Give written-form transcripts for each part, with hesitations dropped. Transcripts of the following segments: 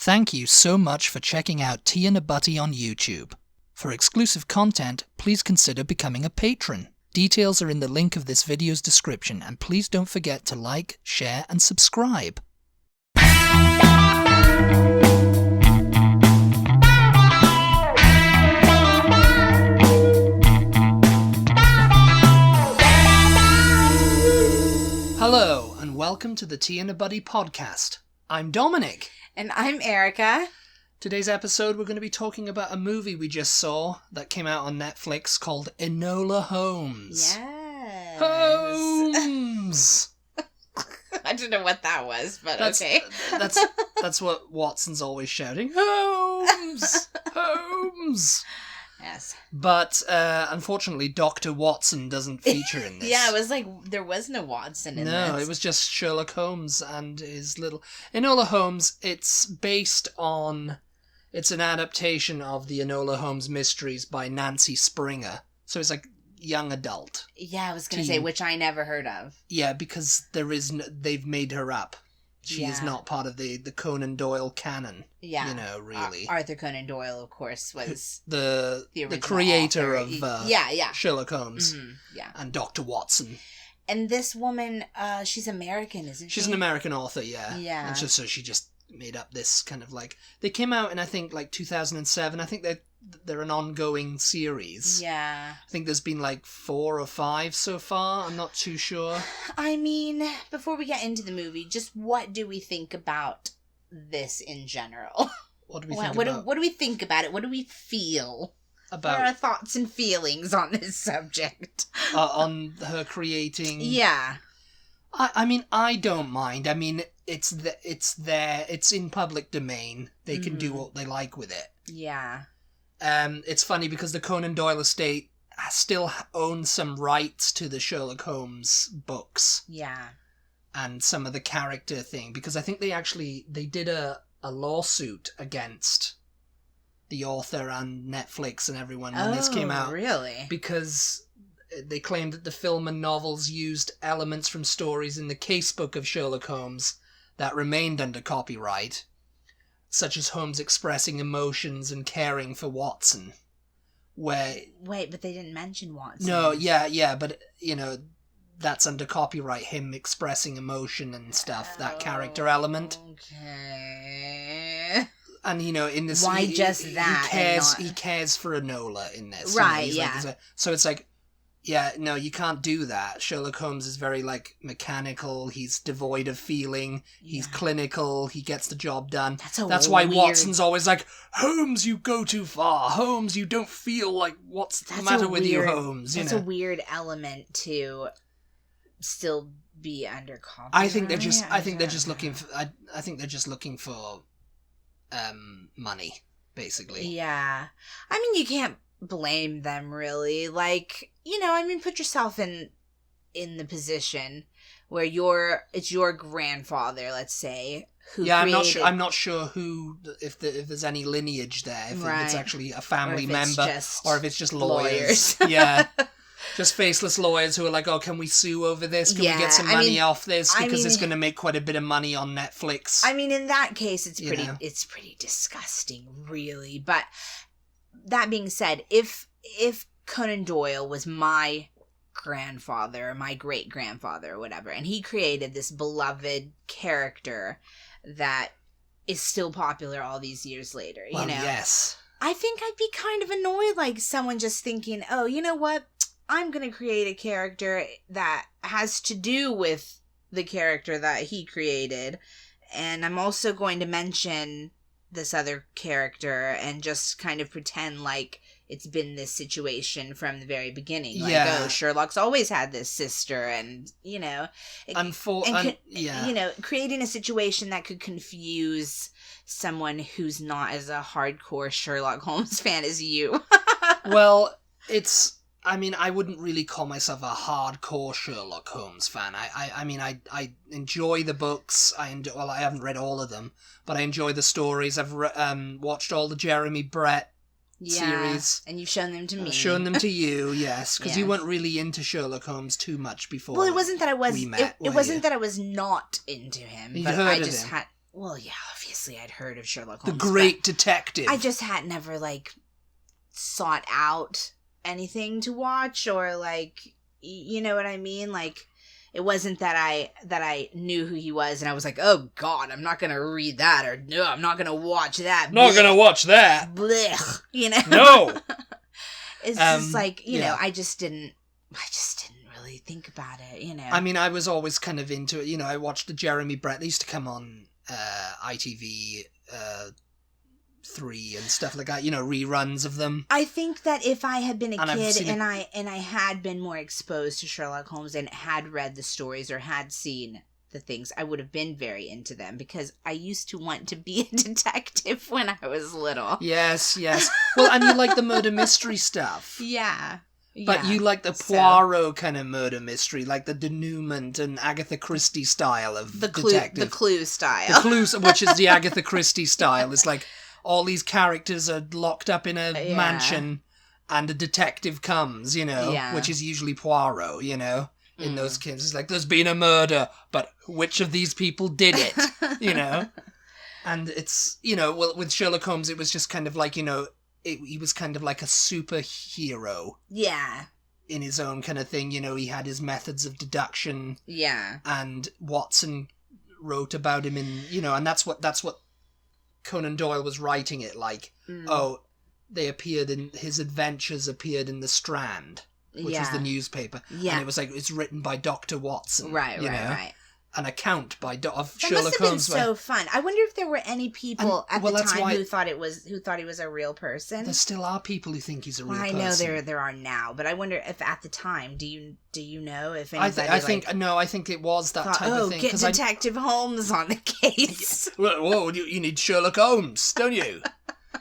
Thank you so much for checking out Tea and a Butty on YouTube. For exclusive content, please consider becoming a patron. Details are in the link of this video's description, and please don't forget to like, share, and subscribe. Hello, and welcome to the Tea and a Butty podcast. I'm Dominic. And I'm Erica. Today's episode, we're going to be talking about a movie we just saw that came out on Netflix called Enola Holmes. Yes. Holmes! I don't know what that was, but Okay. That's what Watson's always shouting. Holmes! Holmes! Yes. But, unfortunately, Dr. Watson doesn't feature in this. Yeah, it was like, there was no Watson in this. No, it was just Sherlock Holmes and his little... Enola Holmes, it's based on... It's an adaptation of the Enola Holmes mysteries by Nancy Springer. So it's like young adult. Yeah, I was going to say, which I never heard of. Yeah, because they've made her up. She is not part of the Conan Doyle canon. Yeah. You know, really. Arthur Conan Doyle, of course, was the creator author. of Sherlock Holmes. Mm-hmm. Yeah. And Dr. Watson. And this woman, she's American, isn't she? She's an American author, yeah. Yeah. And so she just made up this kind of like... They came out in, I think, like 2007. I think they're an ongoing series. Yeah. I think there's been like 4 or 5 so far. I'm not too sure. I mean, before we get into the movie, just what do we think about this in general? What do we think about? What do we think about it? What do we feel? About what are our thoughts and feelings on this subject? On her creating... Yeah. I mean, I don't mind. I mean, it's there. It's in public domain. They can do what they like with it. Yeah. It's funny because the Conan Doyle estate still owns some rights to the Sherlock Holmes books. Yeah. And some of the character thing, because I think they did a lawsuit against the author and Netflix and everyone when this came out. Really? Because they claimed that the film and novels used elements from stories in the casebook of Sherlock Holmes that remained under copyright, such as Holmes expressing emotions and caring for Watson. Wait, but they didn't mention Watson. No, yeah, but, you know, that's under copyright, him expressing emotion and stuff, that character element. Okay. And, you know, in this... Why just that? He cares for Enola in this. Right, you know, like, so it's like... Yeah, no, you can't do that. Sherlock Holmes is very, like, mechanical. He's devoid of feeling. He's clinical. He gets the job done. That's why Watson's always like, Holmes, you go too far. Holmes, you don't feel like, what's the matter with you, Holmes? That's a weird element to still be under copyright. I think they're just looking for money, basically. Yeah. I mean, you can't blame them, really. Like, you know, I mean, put yourself in the position where it's your grandfather, let's say, who created... I'm not sure who, if there's any lineage there, if it's actually a family member, or if it's just lawyers. Yeah. Just faceless lawyers who are like, oh, can we sue over this? Can we get some money off this? Because it's going to make quite a bit of money on Netflix. I mean, in that case, it's pretty disgusting, really. But that being said, if Conan Doyle was my grandfather, or my great-grandfather, or whatever, and he created this beloved character that is still popular all these years later, you know? Yes. I think I'd be kind of annoyed, like, someone just thinking, oh, you know what? I'm going to create a character that has to do with the character that he created, and I'm also going to mention this other character and just kind of pretend like it's been this situation from the very beginning. Like, oh, Sherlock's always had this sister, and, you know... you know, creating a situation that could confuse someone who's not as a hardcore Sherlock Holmes fan as you. Well, it's... I mean, I wouldn't really call myself a hardcore Sherlock Holmes fan. I mean, I enjoy the books. I haven't read all of them, but I enjoy the stories. I've watched all the Jeremy Brett series. And you've shown them to me. I've shown them to you, yes, because you weren't really into Sherlock Holmes too much before. Well, it wasn't that I was. We met, it wasn't that I was not into him. You'd but heard I of just him. had. Well, yeah, obviously. obviously I'd heard of Sherlock Holmes. The great detective. I just had never, like, sought out anything to watch or, like, you know what I mean? Like, it wasn't that I knew who he was and I was like, oh, God, I'm not going to read that, or no, I'm not going to watch that. Not going to watch that. Blech, you know? No. It's just like, you know, I just didn't really think about it, you know? I mean, I was always kind of into it. You know, I watched the Jeremy Brett. They used to come on ITV 3 and stuff like that. You know, reruns of them. I think that if I had been a kid and I I had been more exposed to Sherlock Holmes and had read the stories or had seen the things, I would have been very into them because I used to want to be a detective when I was little. Yes. Well, and you like the murder mystery stuff. Yeah. But you like the Poirot kind of murder mystery, like the denouement and Agatha Christie style of detective. The Clue style. The Clue, which is the Agatha Christie style. It's like all these characters are locked up in a mansion and a detective comes, you know, which is usually Poirot, you know, in those kids. It's like, there's been a murder, but which of these people did it, you know? And it's, you know, well, with Sherlock Holmes, it was just kind of like, you know, he was kind of like a superhero. Yeah. In his own kind of thing, you know, he had his methods of deduction. Yeah. And Watson wrote about him in, you know, and that's what Conan Doyle was writing it like. Oh, his adventures appeared in the Strand, which was the newspaper. Yeah. And it was like, it's written by Dr. Watson. Right. An account of Sherlock Holmes. That must have been so fun. I wonder if there were any people at the time who thought he was a real person. There still are people who think he's a real person. I know there are now, but I wonder if at the time, do you know if anybody I think it was that type of thing. Get Detective Holmes on the case. Whoa, you need Sherlock Holmes, don't you?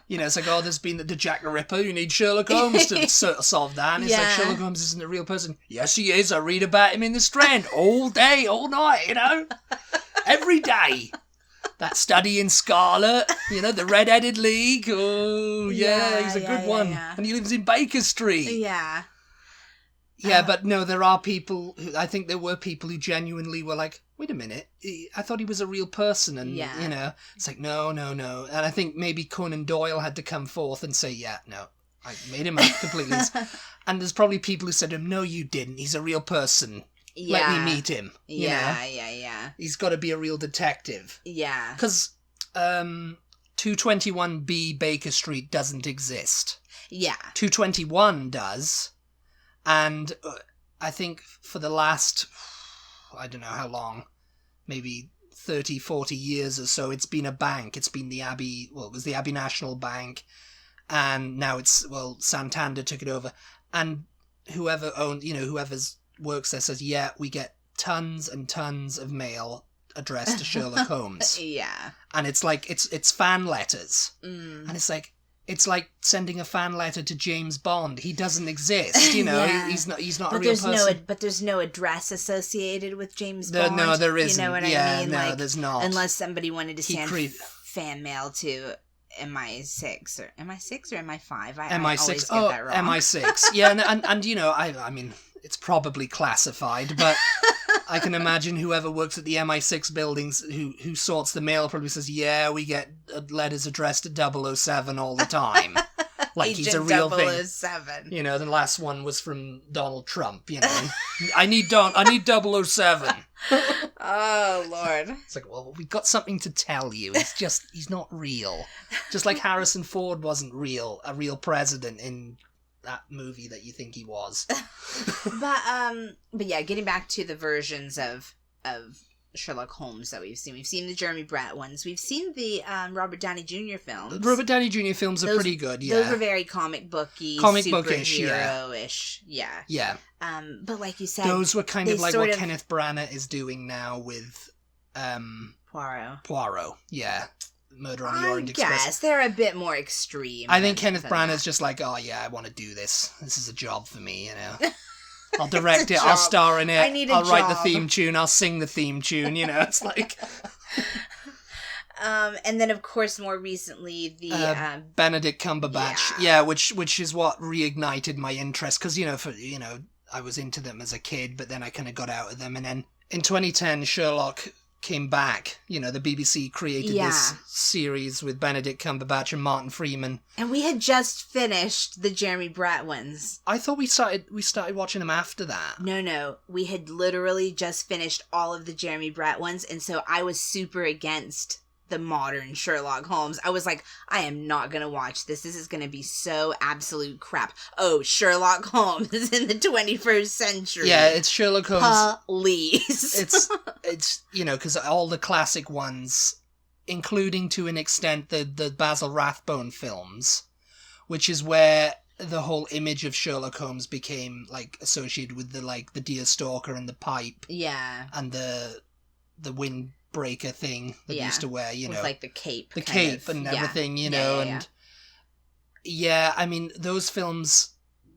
You know, it's like, there's been the Jack the Ripper. You need Sherlock Holmes to solve that. And it's like, Sherlock Holmes isn't a real person. Yes, he is. I read about him in the Strand all day, all night, you know. Every day. That Study in Scarlet, you know, the Red-Headed League. Oh, he's a good one. Yeah. And he lives in Baker Street. Yeah. Yeah, but no, there are people I think there were people who genuinely were like, wait a minute, I thought he was a real person, and, you know, it's like, no. And I think maybe Conan Doyle had to come forth and say, no, I made him up completely. And there's probably people who said to him, no, you didn't, he's a real person. Yeah. Let me meet him. You know? He's got to be a real detective. Yeah. Because 221B Baker Street doesn't exist. Yeah. 221 does. And I think for the last, I don't know how long, maybe 30, 40 years or so, it's been a bank. It's been it was the Abbey National Bank. And now Santander took it over. And whoever works there says, we get tons and tons of mail addressed to Sherlock Holmes. Yeah. And it's like, it's fan letters. And it's like sending a fan letter to James Bond. He doesn't exist, you know. He's not a real person. But there's no address associated with James Bond. No, there isn't. You know what I mean? No, there's not. Unless somebody wanted to send fan mail to MI6 or MI5. MI6. I always get that wrong. MI6. Yeah, and you know, I mean, it's probably classified, but I can imagine whoever works at the MI6 buildings who sorts the mail probably says, we get letters addressed to 007 all the time. Like Agent he's a real 007. thing. You know, the last one was from Donald Trump, you know. I need 007. Oh, Lord. It's like, well, we've got something to tell you. He's not real. Just like Harrison Ford wasn't a real president in that movie that you think he was. But yeah, getting back to the versions of Sherlock Holmes that we've seen. We've seen the Jeremy Brett ones. We've seen the Robert Downey Jr. films. The Robert Downey Jr. films are pretty good, yeah. Those were very comic bookish, superhero-ish, yeah. Yeah. But like you said, those were kind of like what Kenneth Branagh is doing now with Poirot, yeah. Murder on the Orient Express. Yes, they're a bit more extreme. I think Kenneth Branagh's just like, I want to do this. This is a job for me, you know. I'll direct it, I'll star in it, I'll write the theme tune, I'll sing the theme tune, you know, it's like... and then, of course, more recently, the... Benedict Cumberbatch, which is what reignited my interest, because, I was into them as a kid, but then I kind of got out of them, and then in 2010, Sherlock came back. You know, the BBC created this series with Benedict Cumberbatch and Martin Freeman. And we had just finished the Jeremy Brett ones. I thought we started watching them after that. No. We had literally just finished all of the Jeremy Brett ones, and so I was super against the modern Sherlock Holmes. I was like, I am not going to watch this. This is going to be so absolute crap. Oh, Sherlock Holmes is in the 21st century. Yeah, it's Sherlock Holmes. Please. It's you know, because all the classic ones, including to an extent the Basil Rathbone films, which is where the whole image of Sherlock Holmes became like associated with the deerstalker and the pipe. Yeah. And the windbreaker thing that he used to wear, you know. With like the cape. And everything, you know, and I mean, those films,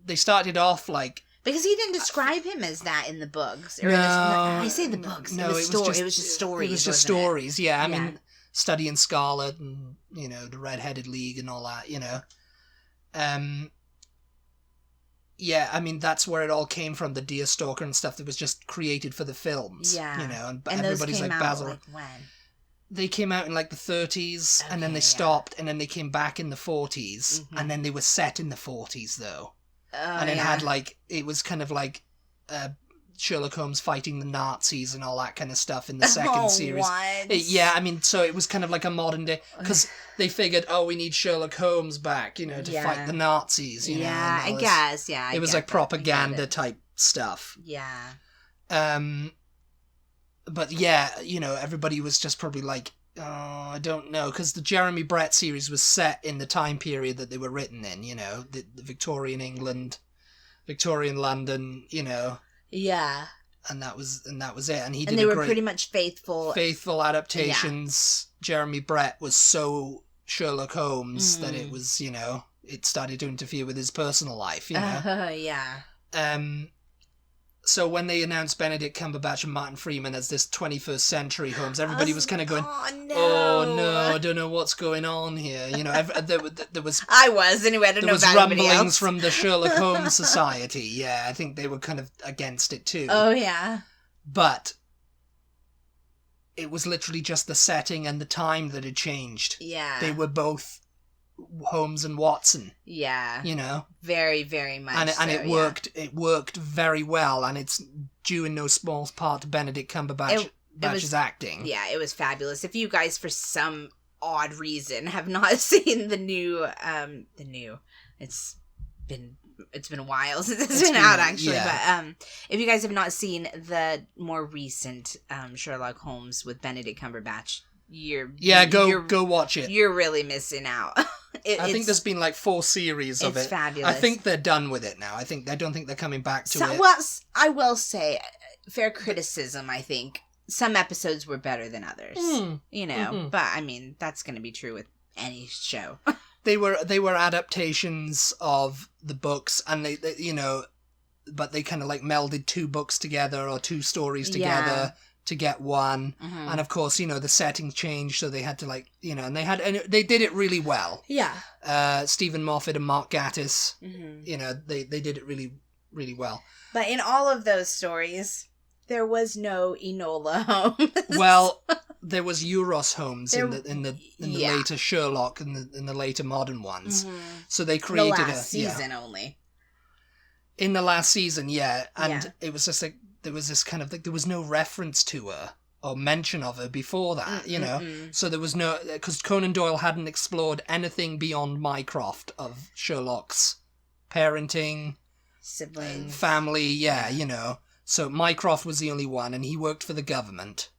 they started off like... Because he didn't describe him as that in the books. Or I say the books. No, it was just stories. It was just stories, yeah. I mean, Study in Scarlet and, you know, the Red-Headed League and all that, you know. Yeah, I mean, that's where it all came from, the Deerstalker and stuff that was just created for the films. Yeah. You know, and everybody's those came like, out, Basil... like, when? They came out in like the 30s, and then they stopped, and then they came back in the 40s, and then they were set in the 40s, though. And it had like, it was kind of like Sherlock Holmes fighting the Nazis and all that kind of stuff in the second series. What? I mean, so it was kind of like a modern day, because they figured, we need Sherlock Holmes back, you know, to fight the Nazis, you know. Yeah, I guess, it was like propaganda type stuff. Yeah. But yeah, you know, everybody was just probably like, I don't know, because the Jeremy Brett series was set in the time period that they were written in, you know, the Victorian England, Victorian London, you know. Yeah. And that was it. And they were pretty much faithful adaptations. Yeah. Jeremy Brett was so Sherlock Holmes that it was, you know, it started to interfere with his personal life, you know. Yeah. So when they announced Benedict Cumberbatch and Martin Freeman as this 21st century Holmes, everybody was kind of going, oh no, I don't know what's going on here. You know, there was... I was, anyway, I don't know about anybody else. There was rumblings from the Sherlock Holmes Society. Yeah, I think they were kind of against it too. Oh, yeah. But it was literally just the setting and the time that had changed. Yeah. They were both Holmes and Watson. Yeah. You know? Very, very much and it worked. It worked very well, and it's due in no small part to Benedict Cumberbatch's acting. Yeah, it was fabulous. If you guys, for some odd reason, have not seen the new, it's been a while since it's been out, actually. Yeah. But if you guys have not seen the more recent Sherlock Holmes with Benedict Cumberbatch, go watch it. You're really missing out. I think there's been like 4 series of it. It's fabulous. I think they're done with it now. I don't think they're coming back to it. Well, I will say, fair criticism, I think. Some episodes were better than others. You know, but I mean, that's going to be true with any show. They were adaptations of the books, and they you know, but they kind of like melded 2 books together or 2 stories together to get one. And of course, you know, the setting changed, so they had to like, you know, and they did it really well. Yeah. Stephen Moffat and Mark Gatiss, you know, they did it really, really well. But in all of those stories, there was no Enola Holmes. Well, there was Euros Holmes in the later Sherlock and in the later modern ones. So they created the last season only. In the last season, and it was just like there was this kind of like there was no reference to her or mention of her before that, you know. So there was no, because Conan Doyle hadn't explored anything beyond Mycroft of Sherlock's parenting, siblings, family, you know. So Mycroft was the only one, and he worked for the government.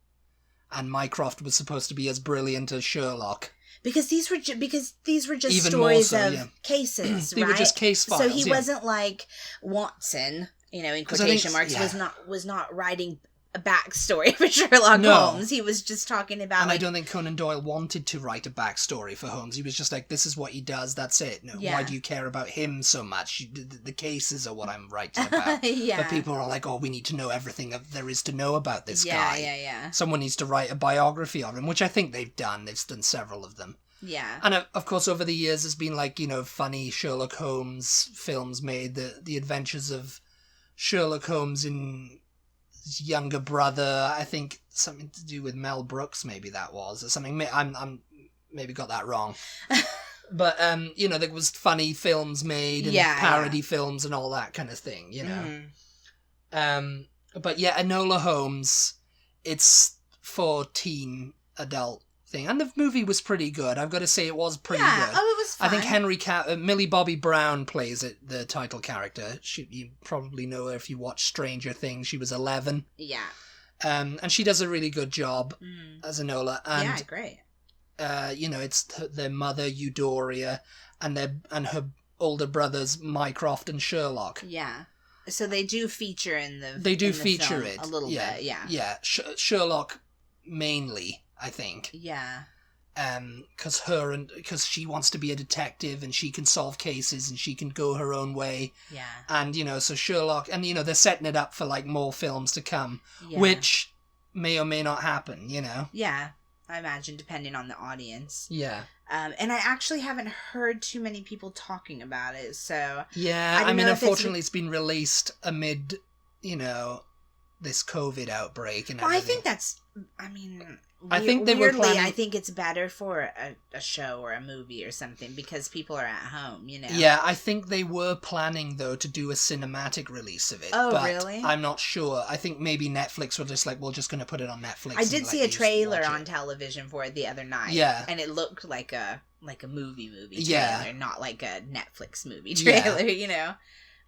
And Mycroft was supposed to be as brilliant as Sherlock. Because these were just even stories of cases, They were just case files. So he wasn't like Watson, you know, in quotation marks, was not writing a backstory for Sherlock Holmes. He was just talking about. And I don't think Conan Doyle wanted to write a backstory for Holmes. He was just like, "This is what he does. That's it. No, why do you care about him so much? The cases are what I'm writing about." But people are like, "Oh, we need to know everything there is to know about this guy." Yeah. Someone needs to write a biography of him, which I think they've done. They've done several of them. Yeah. And of course, over the years, there's been like, you know, funny Sherlock Holmes films made. The Adventures of Sherlock Holmes in his younger brother. I think something to do with Mel Brooks, maybe that was, or something. I'm maybe got that wrong. But, there was funny films made and parody films and all that kind of thing, But yeah, Enola Holmes, it's for teen adult thing. And the movie was pretty good. I've got to say it was pretty good. Oh, it was fun. I think Millie Bobby Brown plays the title character. You probably know her if you watch Stranger Things. She was 11. Yeah. And she does a really good job as Enola. And, great. It's their mother Eudora and her older brothers Mycroft and Sherlock. Yeah, so they do feature in the. They do in the feature film it a little bit. Yeah. Yeah. Sherlock mainly, I think. Yeah. Because she wants to be a detective and she can solve cases and she can go her own way. Yeah. And so Sherlock, and they're setting it up for like more films to come, which may or may not happen. Yeah. I imagine, depending on the audience. Yeah. And I actually haven't heard too many people talking about it, so... Yeah, I mean, unfortunately, it's been released amid, this COVID outbreak and everything. Well, I think that's... I think they were planning... I think it's better for a show or a movie or something, because people are at home, Yeah, I think they were planning, though, to do a cinematic release of it. Oh, but really? I'm not sure. I think maybe Netflix were just like, we're just going to put it on Netflix. I did see a trailer on television for it the other night. Yeah. And it looked like a movie trailer, not like a Netflix movie trailer,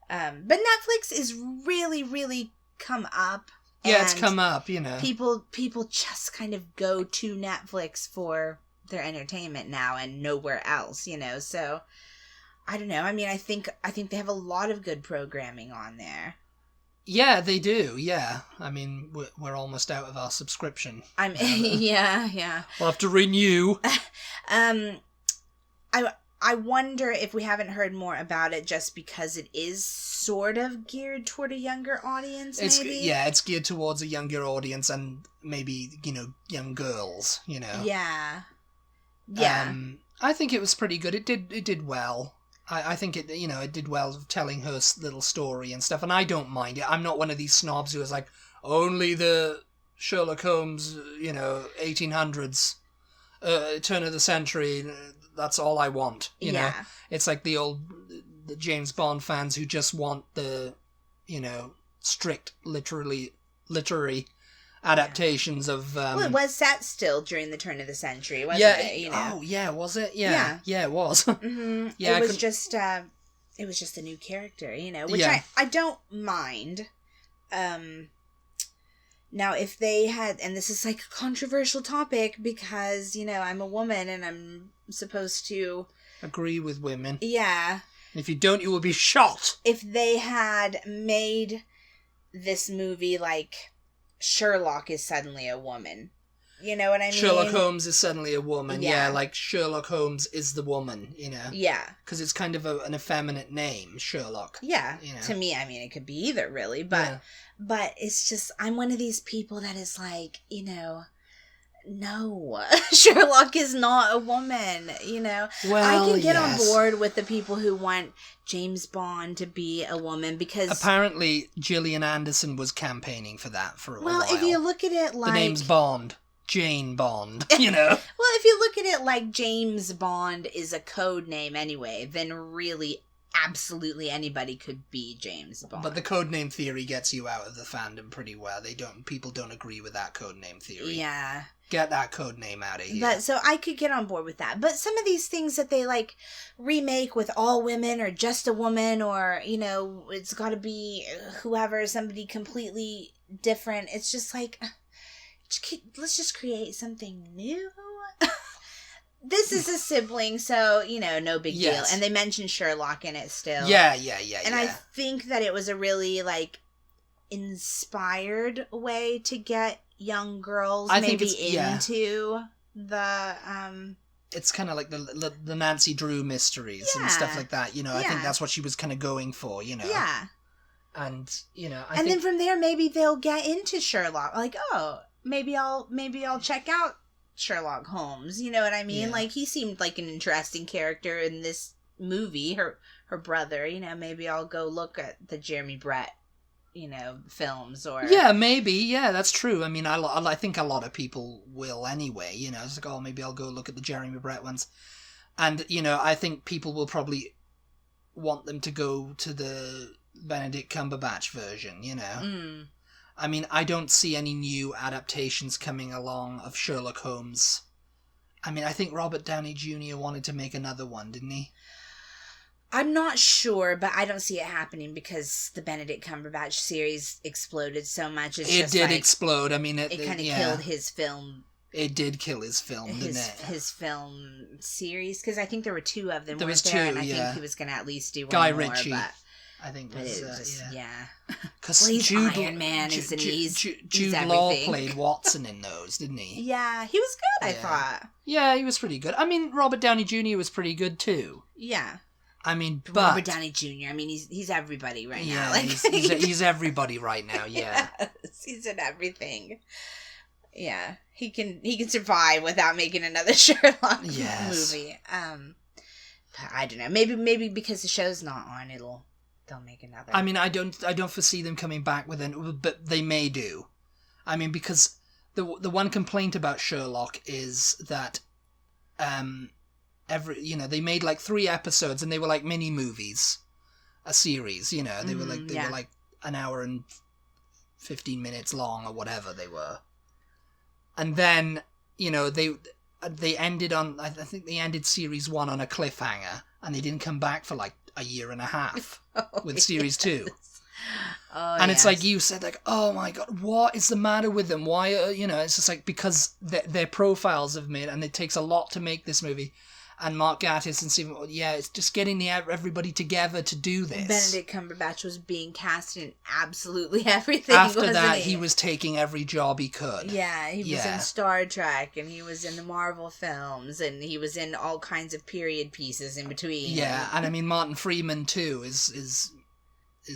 But Netflix is really, really come up. Yeah, it's come up, People just kind of go to Netflix for their entertainment now and nowhere else, so I don't know. I think they have a lot of good programming on there. Yeah, they do. Yeah. We're almost out of our subscription. Yeah. We'll have to renew. I wonder if we haven't heard more about it just because it is sort of geared toward a younger audience, maybe? It's geared towards a younger audience and maybe, young girls, Yeah. Yeah. I think it was pretty good. It did well. I think it did well telling her little story and stuff, and I don't mind it. I'm not one of these snobs who is like, only the Sherlock Holmes, 1800s, turn of the century, that's all I want, you know? It's like the James Bond fans who just want the, strict literary adaptations of... well, it was set still during the turn of the century, wasn't it? Oh, yeah, was it? Yeah, it was. Mm-hmm. Yeah, it was just a new character, which I don't mind. Now, if they had, and this is like a controversial topic because, I'm a woman and I'm supposed to... agree with women. Yeah. If you don't, you will be shot. If they had made this movie like Sherlock is suddenly a woman. You know what I mean? Sherlock Holmes is suddenly a woman. Yeah, like Sherlock Holmes is the woman, Yeah. Because it's kind of an effeminate name, Sherlock. Yeah. To me, it could be either, really. But it's just, I'm one of these people that is like, no, Sherlock is not a woman, Well, I can get on board with the people who want James Bond to be a woman because... apparently, Gillian Anderson was campaigning for that for a while. Well, if you look at it like... the name's Bond. Jane Bond, Well, if you look at it like James Bond is a code name anyway, then really absolutely anybody could be James Bond. But the codename theory gets you out of the fandom pretty well. People don't agree with that codename theory. Yeah. Get that codename out of here. But so I could get on board with that. But some of these things that they like remake with all women or just a woman or, it's got to be whoever, somebody completely different. It's just like, let's just create something new. This is a sibling, so, no big deal. And they mentioned Sherlock in it still. Yeah. And I think that it was a really, inspired way to get young girls into the... It's kind of like the Nancy Drew mysteries and stuff like that, I think that's what she was kind of going for, Yeah. And, then from there, maybe they'll get into Sherlock. Like, oh, maybe I'll check out Sherlock Holmes, you know what I mean? Yeah. Like, he seemed like an interesting character in this movie, her brother, maybe I'll go look at the Jeremy Brett films or... Yeah, maybe. Yeah, that's true. I mean, I think a lot of people will anyway, It's like, oh, maybe I'll go look at the Jeremy Brett ones. And, I think people will probably want them to go to the Benedict Cumberbatch version, I mean, I don't see any new adaptations coming along of Sherlock Holmes. I mean, I think Robert Downey Jr. wanted to make another one, didn't he? I'm not sure, but I don't see it happening because the Benedict Cumberbatch series exploded so much. It did explode. I mean, it kind of killed his film. It did kill his film, didn't it? His film series, because I think there were 2 of them. There was 2, and I think he was going to at least do one Guy more. Ritchie, but I think it was yeah. Because Iron Man, isn't he? Jude Law played Watson in those, didn't he? Yeah, he was good, I thought. Yeah, he was pretty good. I mean, Robert Downey Jr. was pretty good too. Yeah. I mean, but... Robert Downey Jr., I mean, he's everybody right now. Like, he's everybody right now, yeah. Yes, he's in everything. Yeah, he can survive without making another Sherlock movie. I don't know. Maybe because the show's not on, they'll make another. I mean, I don't foresee them coming back with it, but they may do. I mean, because the one complaint about Sherlock is that they made like 3 episodes and they were like mini movies, a series, they were like an hour and 15 minutes long or whatever they were. And then, they ended on, I think they ended series 1 on a cliffhanger and they didn't come back for like a year and a half with series 2. And it's like you said, like, oh my God, what is the matter with them? Why, it's just like, because their profiles have made, and it takes a lot to make this movie. And Mark Gatiss and Stephen, it's just getting everybody together to do this. Benedict Cumberbatch was being cast in absolutely everything. After that, he was taking every job he could. Yeah, he was in Star Trek, and he was in the Marvel films, and he was in all kinds of period pieces in between. Yeah, and I mean, Martin Freeman, too, is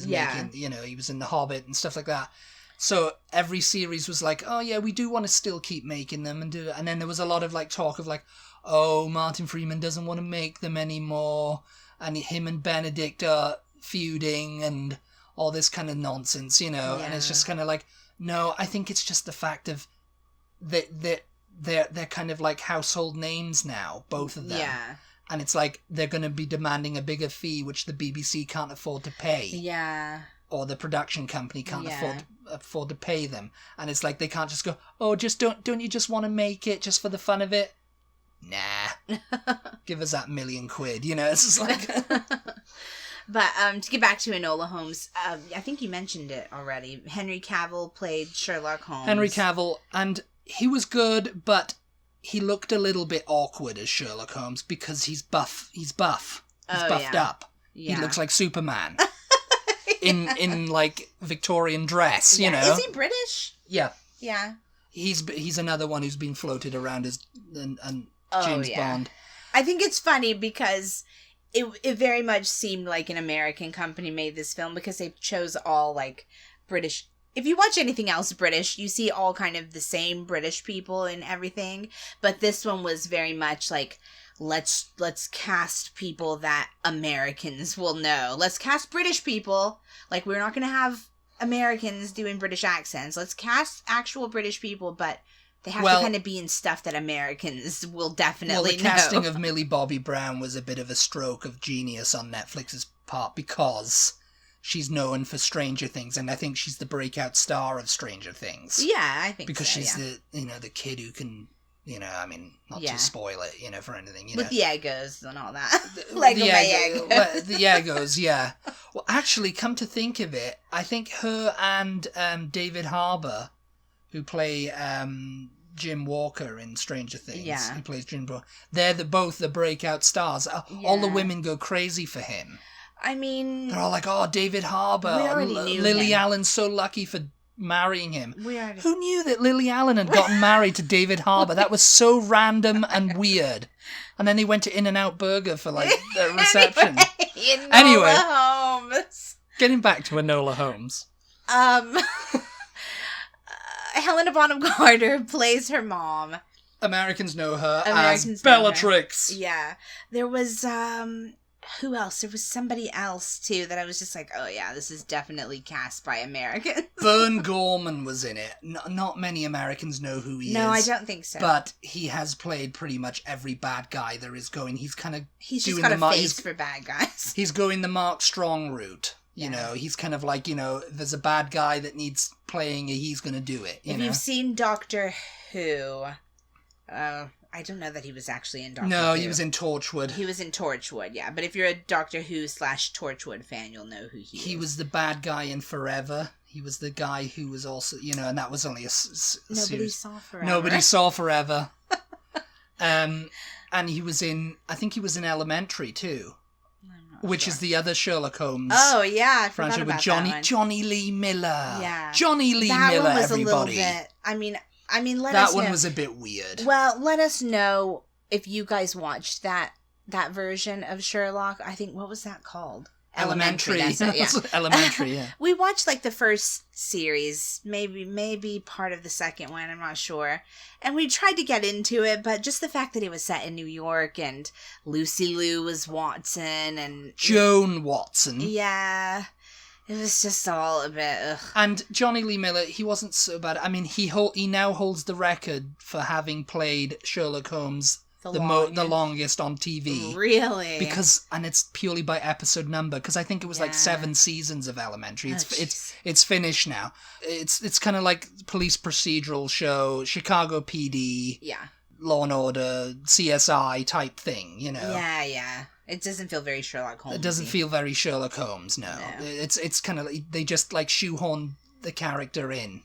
making, he was in The Hobbit and stuff like that. So every series was like, oh yeah, we do want to still keep making them and do it. And then there was a lot of like talk of like, oh, Martin Freeman doesn't want to make them anymore, and him and Benedict are feuding and all this kind of nonsense, and it's just kind of like, no, I think it's just the fact of that they're kind of like household names now, both of them. Yeah. And it's like they're going to be demanding a bigger fee, which the BBC can't afford to pay. Yeah. Or the production company can't afford to pay them. And it's like they can't just go, oh, just don't you just want to make it just for the fun of it? Nah. Give us that £1 million. It's just like... But to get back to Enola Holmes, I think you mentioned it already. Henry Cavill played Sherlock Holmes. Henry Cavill, and he was good, but he looked a little bit awkward as Sherlock Holmes because he's buff. He's buffed up. Yeah. He looks like Superman. in like Victorian dress, Is he British? Yeah. Yeah. He's another one who's been floated around as James Bond. I think it's funny because it very much seemed like an American company made this film because they chose all like British. If you watch anything else British, you see all kind of the same British people and everything, but this one was very much like, let's cast people that Americans will know. Let's cast British people. Like, we're not going to have Americans doing British accents. Let's cast actual British people, but they have to kind of be in stuff that Americans will definitely know. Well, the casting of Millie Bobby Brown was a bit of a stroke of genius on Netflix's part because she's known for Stranger Things, and I think she's the breakout star of Stranger Things. Yeah, I think because she's the kid who can, not to spoil it, for anything, with the Eggos and all that. Like the Eggos, yeah. Well, actually, come to think of it, I think her and David Harbour, who play Jim Walker in Stranger Things, who plays Jim Walker, they're both the breakout stars. All the women go crazy for him. I mean... They're all like, oh, David Harbour. We already knew Lily him. Allen's so lucky for marrying him. Who knew that Lily Allen had gotten married to David Harbour? That was so random and weird. And then they went to In-N-Out Burger for, like, the reception. Enola Holmes. Getting back to Enola Holmes. Helena Bonham Carter plays her mom. Americans know her as Bellatrix. Yeah. There was, who else? There was somebody else too that I was just like, oh yeah, this is definitely cast by Americans. Vern Gorman was in it. Not many Americans know who he is. No, I don't think so. But he has played pretty much every bad guy there is going. He's just got a face for bad guys. He's going the Mark Strong route. You know, he's kind of like, there's a bad guy that needs playing, he's going to do it. You've seen Doctor Who, I don't know that he was actually in Doctor Who. No, he was in Torchwood. He was in Torchwood, yeah. But if you're a Doctor Who / Torchwood fan, you'll know who he is. He was the bad guy in Forever. He was the guy who was also, and that was only a series. Nobody saw Forever. And he was I think he was in Elementary too. Which is the other Sherlock Holmes. Oh yeah, I forgot about with that one. Johnny Lee Miller. Yeah, Johnny Lee that Miller. One was everybody. A little bit. I mean, let that us know. That one was a bit weird. Well, let us know if you guys watched that version of Sherlock. I think what was that called? Elementary. That's it, yeah. Elementary. Yeah. We watched like the first series, maybe part of the second one. I'm not sure. And we tried to get into it, but just the fact that it was set in New York and Lucy Liu was Watson and Joan Watson. Yeah, it was just all a bit. Ugh. And Johnny Lee Miller, he wasn't so bad. I mean, he now holds the record for having played Sherlock Holmes the longest on TV. Really? And it's purely by episode number, because I think it was like 7 seasons of Elementary. It's finished now. It's kind of like police procedural show, Chicago PD, Law and Order, CSI type thing, Yeah. It doesn't feel very Sherlock Holmes. It doesn't feel very Sherlock Holmes, no. It's kind of like they just like shoehorn the character in.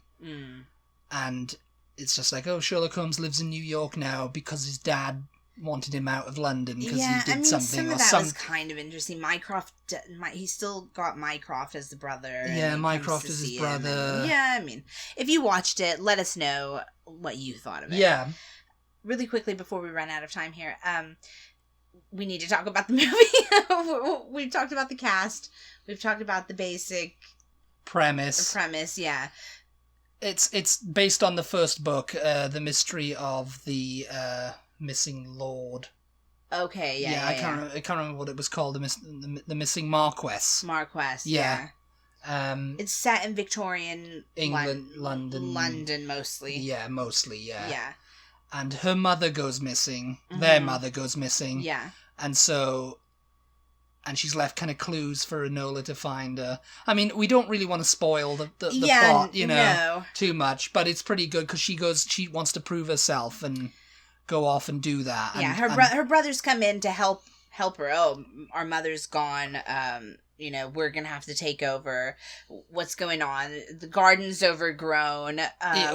And it's just like, oh, Sherlock Holmes lives in New York now because his dad wanted him out of London because he did something. Some of that was kind of interesting. Mycroft, he still got Mycroft as the brother. Yeah, Mycroft is his brother. I mean, if you watched it, let us know what you thought of it. Yeah. Really quickly before we run out of time here, we need to talk about the movie. We've talked about the cast. We've talked about the basic premise. Yeah. It's based on the first book, The Mystery of the Missing Lord. Okay, yeah. I can't remember what it was called. The Missing Marquess. Yeah. It's set in Victorian England, London. London mostly. Yeah, mostly. Yeah. Yeah. And her mother goes missing. Their mother goes missing. Yeah. And she's left kind of clues for Enola to find her. I mean, we don't really want to spoil the plot, too much, but it's pretty good because she wants to prove herself and go off and do that. Yeah, her brothers come in to help her. Oh, our mother's gone. We're gonna have to take over. What's going on? The garden's overgrown.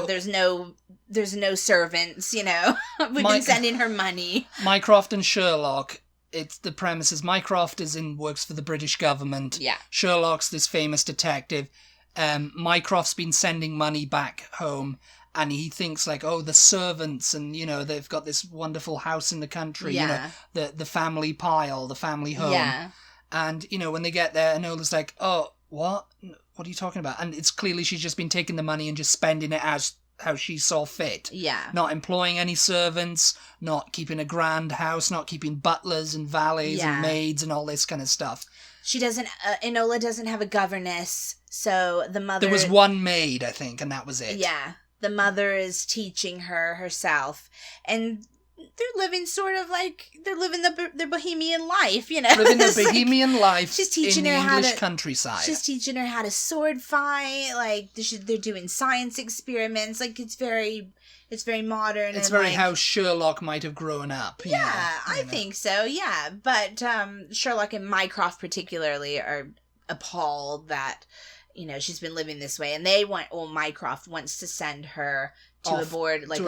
There's no servants. We've been sending her money. Mycroft and Sherlock. It's the premise is Mycroft works for the British government. Yeah. Sherlock's this famous detective. Mycroft's been sending money back home, and he thinks like, oh, the servants, and they've got this wonderful house in the country. Yeah. The family pile, the family home. Yeah. And when they get there, Enola's like, oh, what? What are you talking about? And it's clearly she's just been taking the money and just spending it as how she saw fit. Yeah. Not employing any servants, not keeping a grand house, not keeping butlers and valets and maids and all this kind of stuff. She doesn't, Enola doesn't have a governess, so the mother... There was one maid, I think, and that was it. Yeah. The mother is teaching her herself, and they're living sort of like, they're living their bohemian life, Living their bohemian life she's teaching in her the English countryside. She's teaching her how to sword fight, like, they're doing science experiments, like, it's very modern. It's very how Sherlock might have grown up. Yeah, I think so, yeah. But Sherlock and Mycroft particularly are appalled that, she's been living this way. And Mycroft wants to send her to a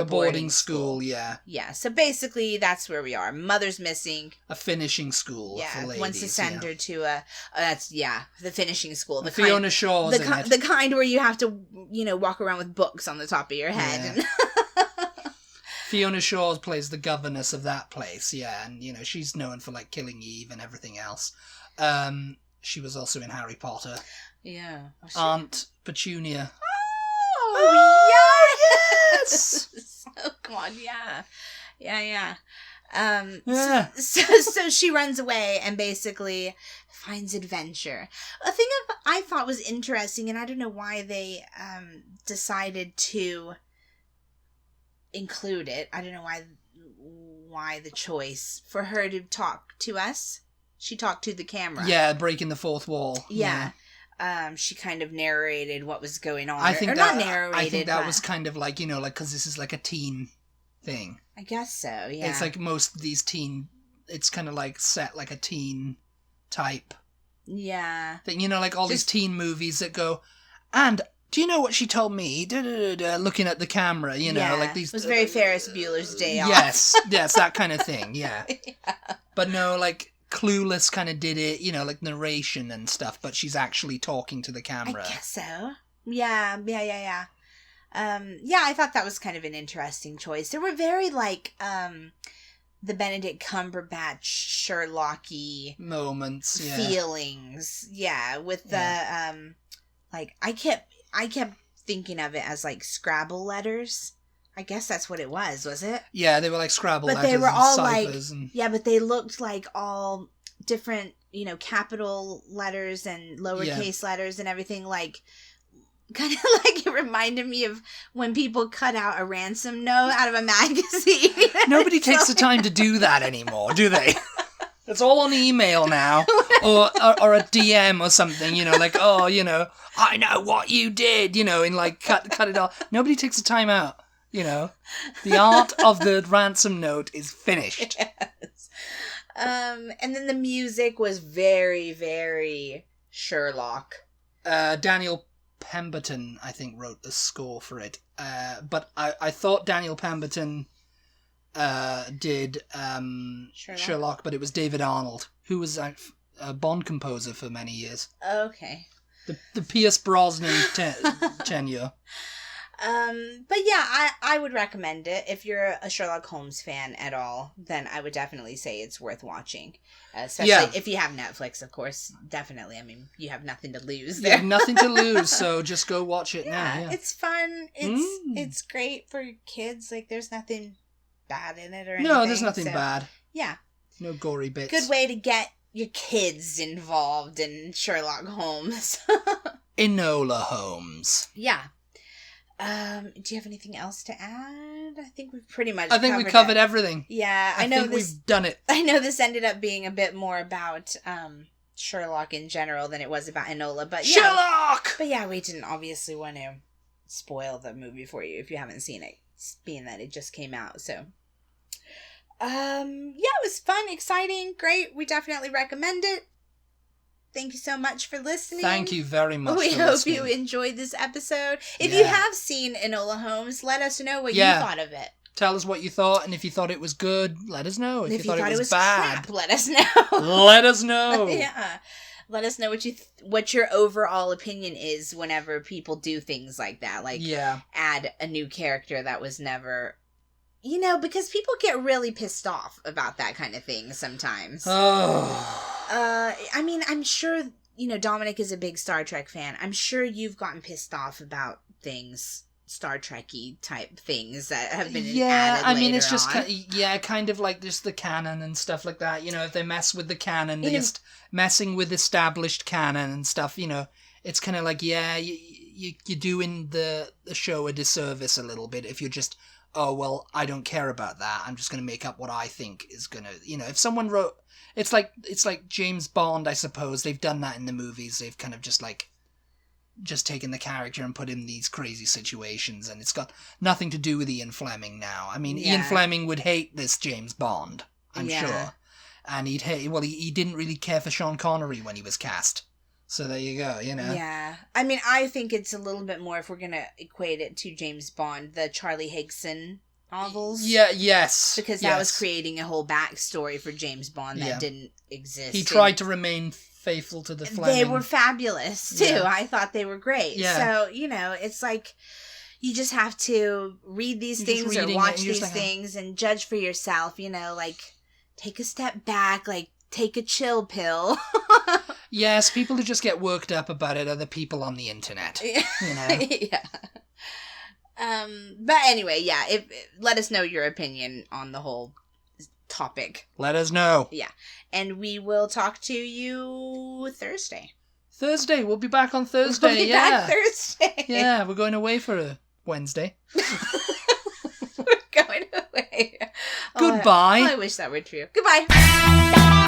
boarding school. Yeah. Yeah, so basically that's where we are. Mother's missing. A finishing school for ladies. Wants to send her to the finishing school. The Fiona Shaw's in it. The kind where you have to, walk around with books on the top of your head. Yeah. Fiona Shaw plays the governess of that place, and she's known for like killing Eve and everything else. She was also in Harry Potter. Yeah. Aunt Petunia. Oh yes! Oh God, yeah. So she runs away and basically finds adventure. A thing I thought was interesting, and I don't know why they decided to include it. I don't know why the choice for her to talk to us. She talked to the camera. Yeah, breaking the fourth wall. Yeah. She kind of narrated what was going on. I think that was but... kind of like, because this is like a teen thing. I guess so, yeah. It's like most of these it's kind of like set like a teen type. Yeah. Thing, like all these teen movies that go, and do you know what she told me? Looking at the camera, like these. It was very Ferris Bueller's Day Off. Yes, that kind of thing, yeah. But no, like Clueless kind of did it, like narration and stuff, but she's actually talking to the camera. I guess so. Yeah. I thought that was kind of an interesting choice. There were very, the Benedict Cumberbatch Sherlock-y moments, feelings. Yeah, with the, I kept thinking of it as, Scrabble letters. I guess that's what it was it? Yeah, they were like Scrabble letters, they were all ciphers yeah, but they looked like all different, capital letters and lowercase letters and everything, kind of like it reminded me of when people cut out a ransom note out of a magazine. Nobody takes the time to do that anymore, do they? It's all on email now, or a DM or something, I know what you did, and cut it off. Nobody takes the time out. The art of the ransom note is finished. Yes. And then the music was very, very Sherlock. Daniel Pemberton, I think, wrote the score for it. But I thought Daniel Pemberton did Sherlock, but it was David Arnold, who was a Bond composer for many years. Okay. The Pierce Brosnan tenure. But yeah, I would recommend it. If you're a Sherlock Holmes fan at all, then I would definitely say it's worth watching. Especially if you have Netflix, of course. Definitely. I mean, you have nothing to lose there. You have nothing to lose, so just go watch it now. Yeah. It's fun. It's great for kids. There's nothing bad in it or anything. No, there's nothing bad. Yeah. No gory bits. Good way to get your kids involved in Sherlock Holmes. Enola Holmes. Yeah. Do you have anything else to add? I think we've pretty much we covered everything. Yeah, I think we've done it. I know this ended up being a bit more about Sherlock in general than it was about Enola, but yeah. Sherlock! But yeah, we didn't obviously want to spoil the movie for you if you haven't seen it, being that it just came out, so. It was fun, exciting, great. We definitely recommend it. Thank you so much for listening. Thank you very much. We hope you enjoyed this episode. If you have seen Enola Holmes, let us know what you thought of it. Tell us what you thought, and if you thought it was good, let us know. If you thought it was bad, crap, let us know. Let us know. Yeah. Let us know what your overall opinion is whenever people do things like that. Add a new character that was never... because people get really pissed off about that kind of thing sometimes. Oh. I'm sure, Dominic is a big Star Trek fan. I'm sure you've gotten pissed off about things, Star Trek-y type things that have been added later it's just on. kind of like just the canon and stuff like that. If they mess with the canon, they're just messing with established canon and stuff, It's kind of like, you're doing the show a disservice a little bit if you're just... oh, well, I don't care about that. I'm just going to make up what I think is going to... if someone wrote... It's like James Bond, I suppose. They've done that in the movies. They've kind of just taken the character and put him in these crazy situations, and it's got nothing to do with Ian Fleming now. I mean, Ian Fleming would hate this James Bond, I'm sure. And he'd hate... well, he didn't really care for Sean Connery when he was cast. So there you go, Yeah. I think it's a little bit more, if we're going to equate it to James Bond, the Charlie Higson novels. Yeah, yes. Because that was creating a whole backstory for James Bond that didn't exist. He tried to remain faithful to the Fleming. They were fabulous, too. Yeah. I thought they were great. Yeah. So, it's like... you just have to read these things or watch these things and judge for yourself, take a step back, take a chill pill. Yes, people who just get worked up about it are the people on the internet. Yeah. But anyway, let us know your opinion on the whole topic. Let us know. Yeah. And we will talk to you Thursday. We'll be back on Thursday. We'll be back Thursday. Yeah, we're going away for a Wednesday. We're going away. Goodbye. I wish that were true. Goodbye.